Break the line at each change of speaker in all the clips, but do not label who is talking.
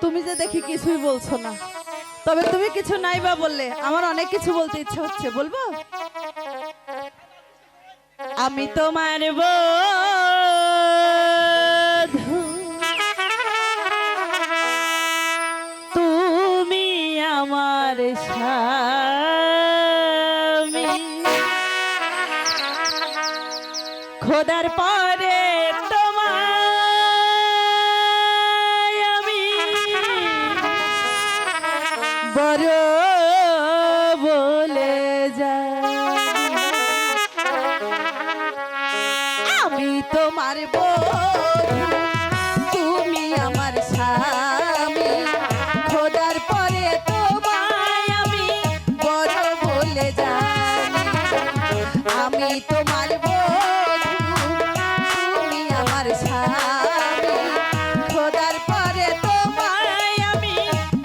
তুমি যে দেখি কিছুই বলছো না, তবে তুমি কিছু নাই বা বললে আমার অনেক কিছু বলতে ইচ্ছা হচ্ছে, বলবো? আমি তোমার বধূ, তুমি আমার স্বামী, খোদার পরে তোমায় আমি বড় বলে যাই। আমি তোমার বধূ, তুমি আমার স্বামী, খোদার পরে তোমায় আমি বড় বলে যাই। আমি তোমার বধূ, তুমি আমার স্বামী, খোদার পরে তোমায় আমি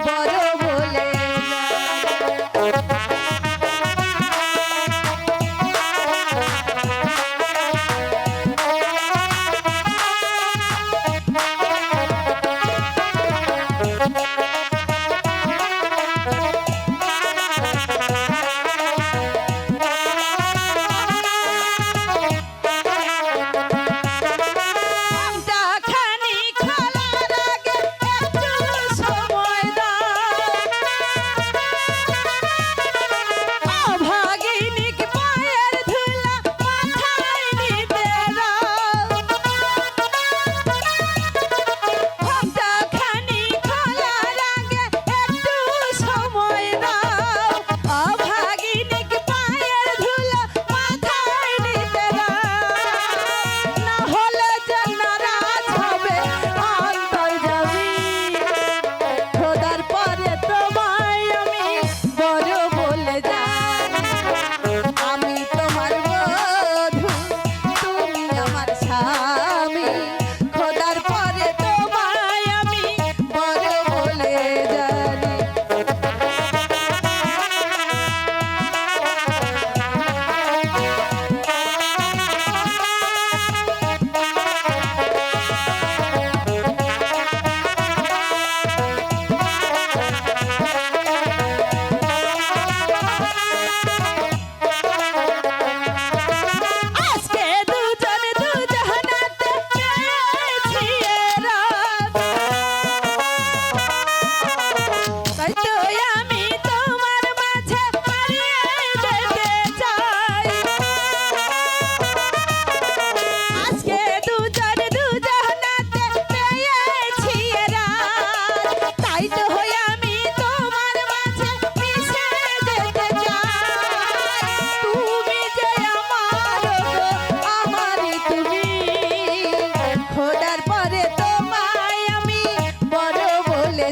বড় বলে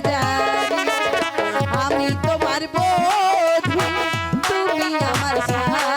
যাই। আমি তোমার বধূ, তুমি আমার স্বামী।